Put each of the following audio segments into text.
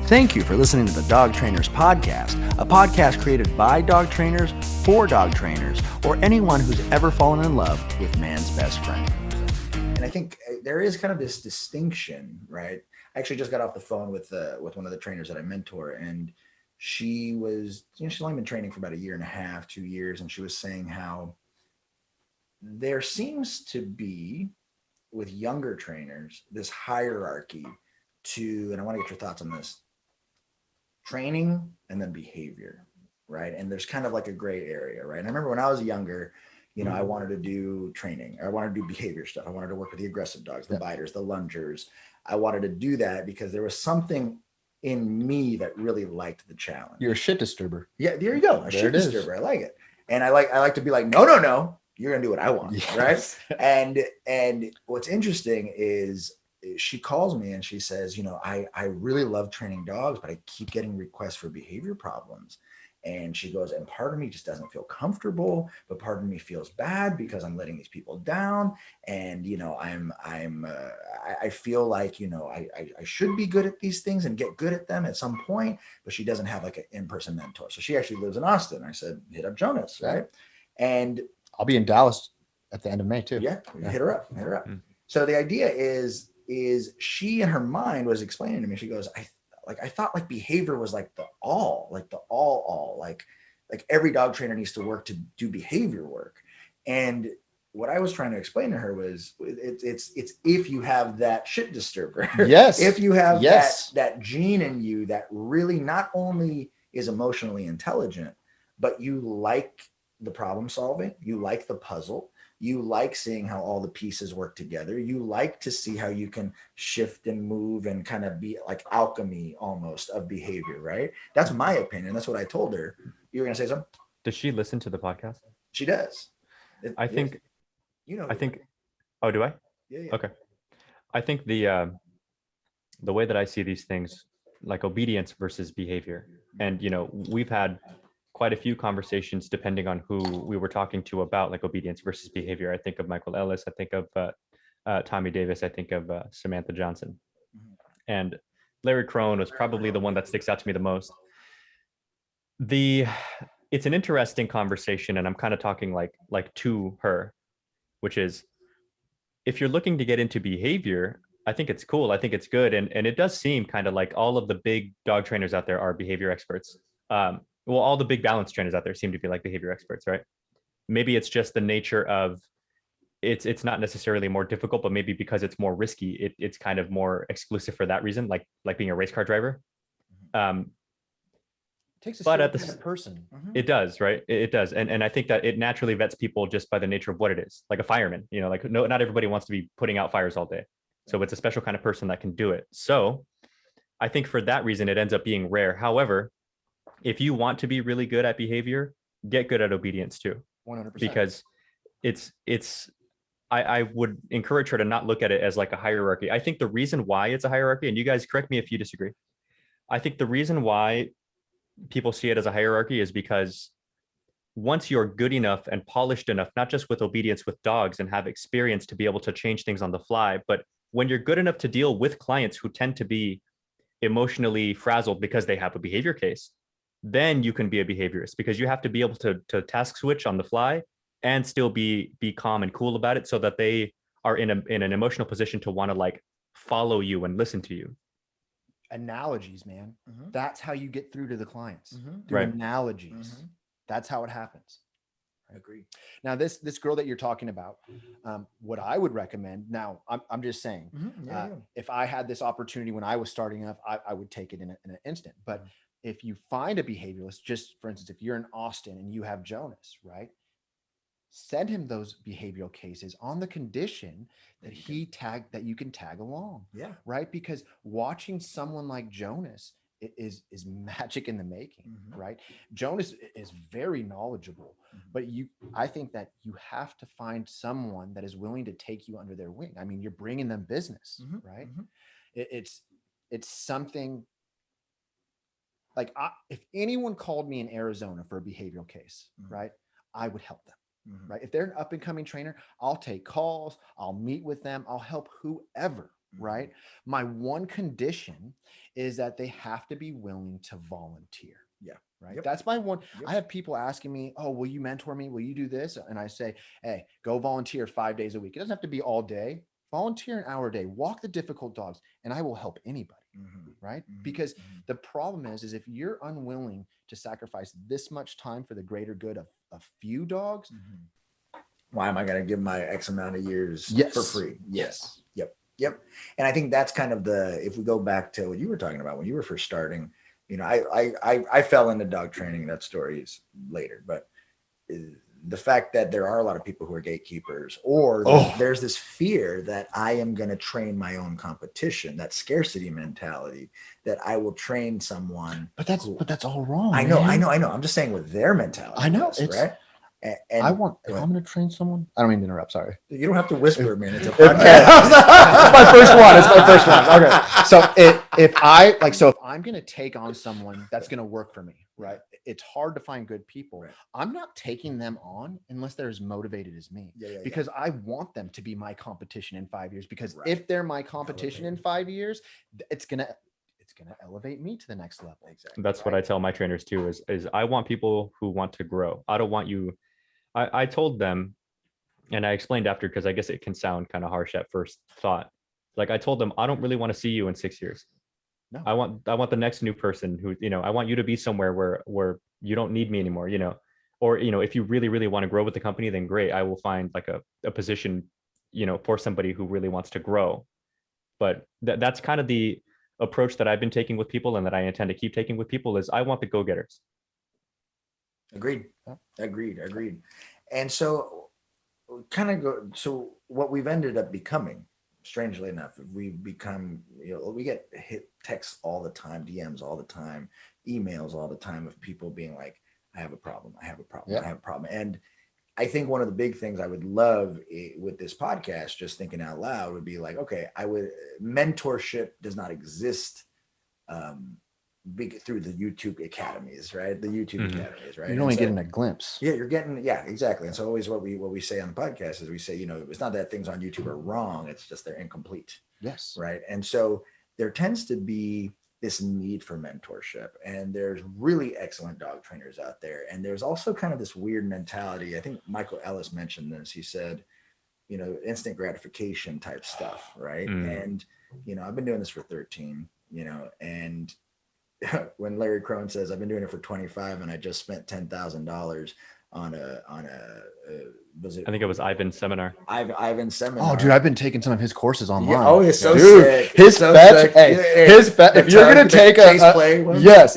Thank you for listening to the Dog Trainers Podcast, a podcast created by dog trainers for dog trainers, or anyone who's ever fallen in love with man's best friend. And I think there is kind of this distinction, right? I actually just got off the phone with one of the trainers that I mentor, and she was, she's only been training for about a year and a half, 2 years, and she was saying how there seems to be, with younger trainers, this hierarchy to, and I want to get your thoughts on this, training and then behavior, right? And there's kind of like a gray area, right? And I remember when I was younger, I wanted to do training. I wanted to do behavior stuff. I wanted to work with the aggressive dogs, the biters, the lungers. I wanted to do that because there was something in me that really liked the challenge. You're a shit disturber. Yeah, there you go. A shit disturber. I like it. And I like to be like, no, you're gonna do what I want, yes. Right? And what's interesting is she calls me and she says, I really love training dogs, but I keep getting requests for behavior problems. And she goes, and part of me just doesn't feel comfortable, but part of me feels bad because I'm letting these people down. And, I feel like, I should be good at these things and get good at them at some point, but she doesn't have like an in-person mentor. So she actually lives in Austin. I said, hit up Jonas, right? And I'll be in Dallas at the end of May too. Yeah. Hit her up. Mm-hmm. So the idea is she in her mind was explaining to me, she goes, I thought like behavior was like the all, like every dog trainer needs to work to do behavior work. And what I was trying to explain to her was it's if you have that shit disturber, yes, if you have that gene in you that really not only is emotionally intelligent, but you like the problem solving, you like the puzzle, you like seeing how all the pieces work together. You like to see how you can shift and move and kind of be like alchemy almost of behavior, right? That's my opinion. That's what I told her. You were going to say something? Does she listen to the podcast? She does. I think, oh, do I? Yeah. Okay. I think the way that I see these things, like obedience versus behavior. And, we've had quite a few conversations depending on who we were talking to about like obedience versus behavior. I think of Michael Ellis. I think of Tommy Davis. I think of Samantha Johnson. And Larry Crone was probably the one that sticks out to me the most. It's an interesting conversation, and I'm kind of talking like to her, which is, if you're looking to get into behavior, I think it's cool. I think it's good. And it does seem kind of like all of the big dog trainers out there are behavior experts. Well, all the big balance trainers out there seem to be like behavior experts, right? Maybe it's just the nature of it's not necessarily more difficult, but maybe because it's more risky, it's kind of more exclusive for that reason, like being a race car driver. It takes a certain kind of person. It does, right? It does. And I think that it naturally vets people just by the nature of what it is, like a fireman, not everybody wants to be putting out fires all day. So it's a special kind of person that can do it. So I think for that reason, it ends up being rare. However, if you want to be really good at behavior, get good at obedience too. 100%. Because I would encourage her to not look at it as like a hierarchy. I think the reason why it's a hierarchy, and you guys correct me if you disagree, I think the reason why people see it as a hierarchy is because once you're good enough and polished enough, not just with obedience with dogs and have experience to be able to change things on the fly, but when you're good enough to deal with clients who tend to be emotionally frazzled because they have a behavior case, then you can be a behaviorist, because you have to be able to task switch on the fly and still be calm and cool about it, so that they are in an emotional position to want to like follow you and listen to you. Analogies, man. That's how you get through to the clients. Right. Analogies. That's how it happens. I agree. Now, this girl that you're talking about, what I would recommend, now I'm just saying, if I had this opportunity when I was starting up, I would take it in an instant. But if you find a behavioralist, just for instance, if you're in Austin and you have Jonas, right? Send him those behavioral cases on the condition that that you can tag along. Yeah. Right. Because watching someone like Jonas is magic in the making, right? Jonas is very knowledgeable, but I think that you have to find someone that is willing to take you under their wing. I mean, you're bringing them business, right? It's something like if anyone called me in Arizona for a behavioral case, right, I would help them. Right. If they're an up and coming trainer, I'll take calls, I'll meet with them, I'll help whoever. right? My one condition is that they have to be willing to volunteer. Yeah. Right. Yep. That's my one. Yep. I have people asking me, oh, will you mentor me? Will you do this? And I say, hey, go volunteer 5 days a week. It doesn't have to be all day. Volunteer an hour a day, walk the difficult dogs, and I will help anybody. Right. Because the problem is if you're unwilling to sacrifice this much time for the greater good of a few dogs, why am I going to give my X amount of years for free? Yes. Yep. And I think that's kind of if we go back to what you were talking about when you were first starting, you know, I fell into dog training. That story is later, but the fact that there are a lot of people who are gatekeepers, or there's this fear that I am going to train my own competition, that scarcity mentality, that I will train someone. But that's all wrong. I know. I'm just saying what their mentality. I know. Is, right. And I'm going to train someone. I don't mean to interrupt. Sorry. You don't have to whisper, man. It's a podcast. It's my first one. It's my first one. Okay. So if I'm going to take on someone that's going to work for me, right? It's hard to find good people. Right. I'm not taking them on unless they're as motivated as me, because I want them to be my competition in 5 years, because if they're my competition in 5 years, it's going to elevate me to the next level. Exactly. That's what I tell my trainers too, is I want people who want to grow. I don't want you. I told them, and I explained after, because I guess it can sound kind of harsh at first thought. Like I told them, I don't really want to see you in 6 years. No. I want the next new person who, you know, I want you to be somewhere where you don't need me anymore, you know, or, you know, if you really, really want to grow with the company, then great. I will find like a position, you know, for somebody who really wants to grow. But that's kind of the approach that I've been taking with people, and that I intend to keep taking with people, is I want the go-getters. Agreed. And so so what we've ended up becoming, strangely enough, we've become, you know, we get hit texts all the time, DMs all the time, emails all the time of people being like, I have a problem. And I think one of the big things I would love with this podcast, just thinking out loud, would be like, okay, mentorship does not exist through the YouTube academies, right? The YouTube academies, right? You're only getting a glimpse. Yeah, you're getting, exactly. And so always what we say on the podcast is we say, you know, it's not that things on YouTube are wrong, it's just they're incomplete. Yes. Right. And so there tends to be this need for mentorship, and there's really excellent dog trainers out there. And there's also kind of this weird mentality. I think Michael Ellis mentioned this. He said, you know, instant gratification type stuff. Right. And, you know, I've been doing this for 13, you know, and when Larry Crone says I've been doing it for 25 and I just spent $10,000 on a I think it was Ivan's seminar. Ivan's seminar. Oh, dude, I've been taking some of his courses online. Yeah. Oh, it's so sick. His fetch. His fetch. If you're gonna take a play one? Yes,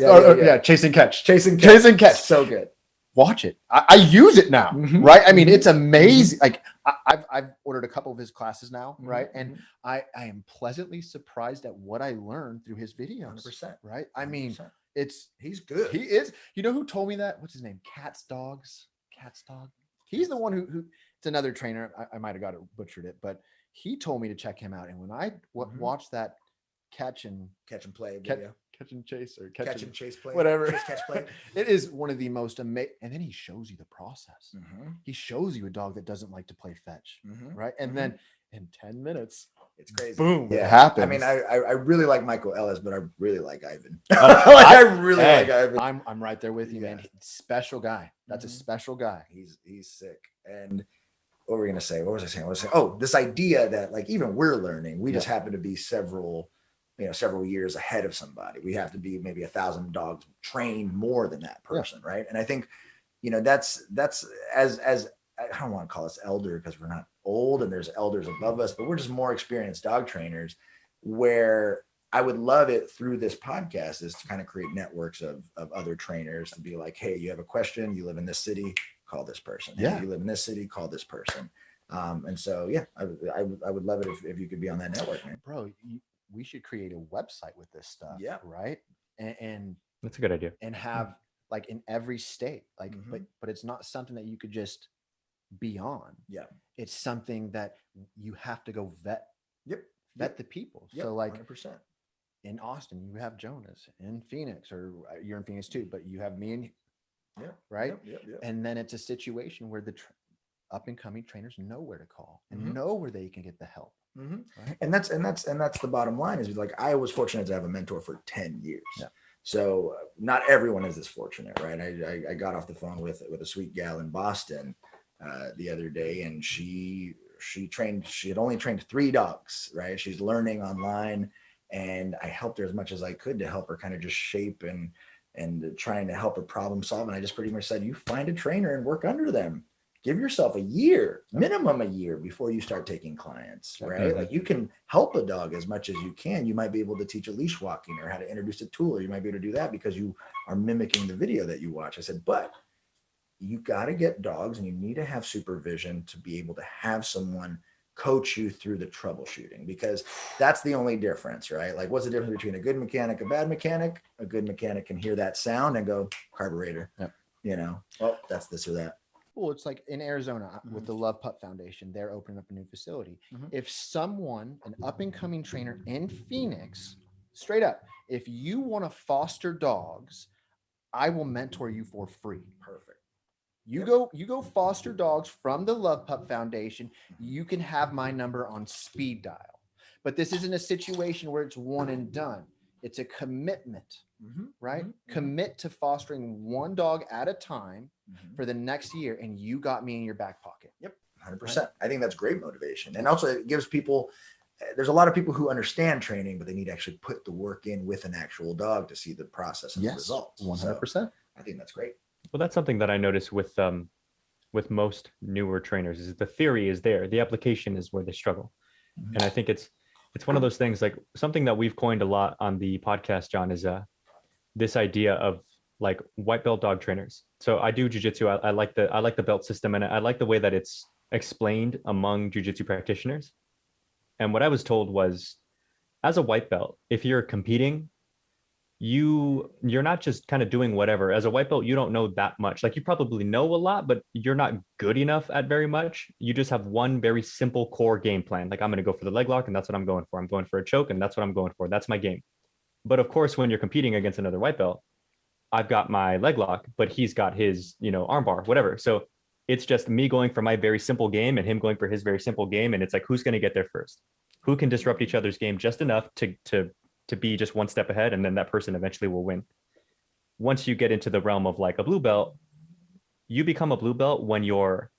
chase and catch. So good. Watch it. I use it now, right? I mean, it's amazing. Like I've ordered a couple of his classes now, right? And I am pleasantly surprised at what I learned through his videos. 100%. Right? I mean, 100%. He's good. He is. You know who told me that? What's his name? Cat's Dog. He's the one who it's another trainer. I might have butchered it, but he told me to check him out. And when I watched that catch and play video. Catch and chase or catch and chase play, whatever. Catch play. It is one of the most amazing. And then he shows you the process. He shows you a dog that doesn't like to play fetch, right? And then in 10 minutes, it's crazy. Boom! Yeah. It happens. I mean, I really like Michael Ellis, but I really like Ivan. I really like Ivan. I'm right there with you, man. Special guy. That's a special guy. He's sick. And what were we gonna say? What was I saying? Oh, this idea that like even we're learning. We just happen to be several years ahead of somebody. We have to be maybe 1,000 dogs trained more than that person, right? And I think, you know, that's as I don't want to call us elder because we're not old and there's elders above us, but we're just more experienced dog trainers, where I would love it through this podcast is to kind of create networks of other trainers to be like, hey, you have a question, you live in this city, call this person. Yeah. Hey, you live in this city, call this person. And so, I would love it if you could be on that network, man. Bro, we should create a website with this stuff. Yeah. Right. And that's a good idea. And have like in every state, like, but it's not something that you could just be on. Yeah. It's something that you have to go vet the people. Yep. So like 100%. In Austin, you have Jonas. In Phoenix, or you're in Phoenix too, but you have me and right. Yep. And then it's a situation where the up and coming trainers know where to call and know where they can get the help. Right? And that's the bottom line is like, I was fortunate to have a mentor for 10 years. Yeah. So not everyone is this fortunate, right? I got off the phone with a sweet gal in Boston the other day, and she had only trained 3 dogs, right? She's learning online, and I helped her as much as I could to help her kind of just shape and trying to help her problem solve. And I just pretty much said, you find a trainer and work under them. Give yourself a year, minimum a year, before you start taking clients, right? Like, you can help a dog as much as you can. You might be able to teach a leash walking or how to introduce a tool, or you might be able to do that because you are mimicking the video that you watch. I said, but you got to get dogs, and you need to have supervision to be able to have someone coach you through the troubleshooting, because that's the only difference, right? Like, what's the difference between a good mechanic, a bad mechanic? A good mechanic can hear that sound and go, carburetor, oh, that's this or that. Well, it's like in Arizona with the Love Pup Foundation, they're opening up a new facility. If someone, an up and coming trainer in Phoenix, straight up, if you want to foster dogs, I will mentor you for free. Perfect. You go foster dogs from the Love Pup Foundation. You can have my number on speed dial. But this isn't a situation where it's one and done. It's a commitment, right? Commit to fostering 1 dog at a time for the next year, and you got me in your back pocket. Yep, 100%. I think that's great motivation. And also, it gives people, there's a lot of people who understand training, but they need to actually put the work in with an actual dog to see the process and the results. 100%. So I think that's great. Well, that's something that I notice with most newer trainers is the theory is there. The application is where they struggle. And I think it's one of those things, like something that we've coined a lot on the podcast, John, is this idea of like white belt dog trainers. So I do jiu-jitsu. I like the belt system, and I like the way that it's explained among jiu-jitsu practitioners. And what I was told was, as a white belt, if you're competing, you're not just kind of doing whatever. As a white belt, you don't know that much. Like, you probably know a lot, but you're not good enough at very much. You just have one very simple core game plan. Like, I'm going to go for the leg lock, and that's what I'm going for. I'm going for a choke, and that's what I'm going for. That's my game. But of course, when you're competing against another white belt, I've got my leg lock, but he's got his, arm bar, whatever. So it's just me going for my very simple game and him going for his very simple game. And it's like, who's going to get there first? Who can disrupt each other's game just enough to be just one step ahead, and then that person eventually will win. Once you get into the realm of like a blue belt, you become a blue belt when you're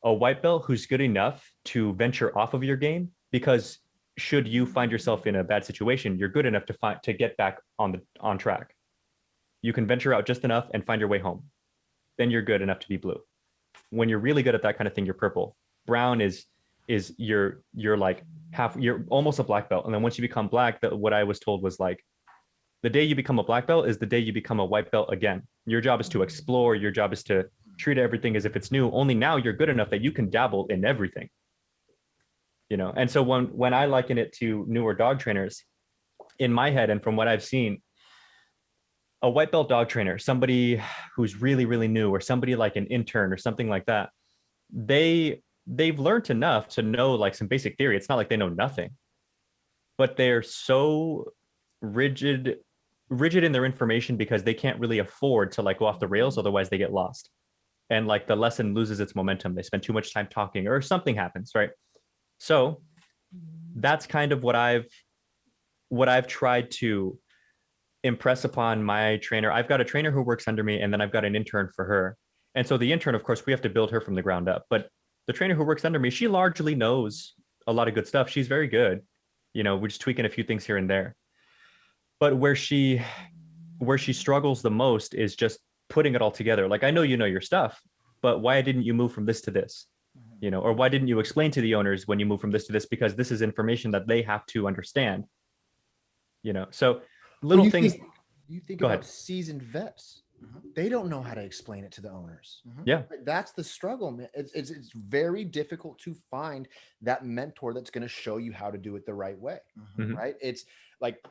a white belt who's good enough to venture off of your game, because should you find yourself in a bad situation, you're good enough to get back on track. You can venture out just enough and find your way home. Then you're good enough to be blue. When you're really good at that kind of thing, you're purple. Brown is you're like you're almost a black belt. And then once you become black, what I was told was like, the day you become a black belt is the day you become a white belt again. Your job is to explore. Your job is to treat everything as if it's new. Only now you're good enough that you can dabble in everything. And so when I liken it to newer dog trainers, in my head and from what I've seen, a white belt dog trainer, somebody who's really, really new, or somebody like an intern or something like that, they've learned enough to know like some basic theory. It's not like they know nothing, but they're so rigid in their information because they can't really afford to like go off the rails. Otherwise they get lost. And like the lesson loses its momentum. They spend too much time talking or something happens, right? So that's kind of what I've tried to impress upon my trainer. I've got a trainer who works under me, and then I've got an intern for her. And so the intern, of course, we have to build her from the ground up. But the trainer who works under me, she largely knows a lot of good stuff. She's very good. We're just tweaking a few things here and there. But where she struggles the most is just putting it all together. Like, I know you know your stuff, but why didn't you move from this to this? Or why didn't you explain to the owners when you move from this to this? Because this is information that they have to understand. So little things. You think Go about ahead. seasoned vets. They don't know how to explain it to the owners. Yeah. That's the struggle, man. It's very difficult to find that mentor that's going to show you how to do it the right way. Right. It's like,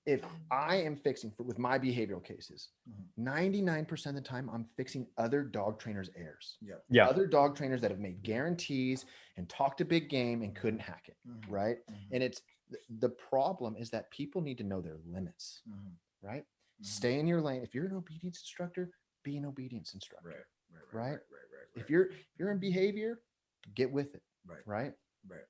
if I am fixing with my behavioral cases, 99% of the time I'm fixing other dog trainers' errors. Yeah. Other dog trainers that have made guarantees and talked a big game and couldn't hack it. Right. And it's the problem is that people need to know their limits. Right. Stay in your lane. If you're an obedience instructor, be an obedience instructor. Right. If you're in behavior, get with it. Right. Right.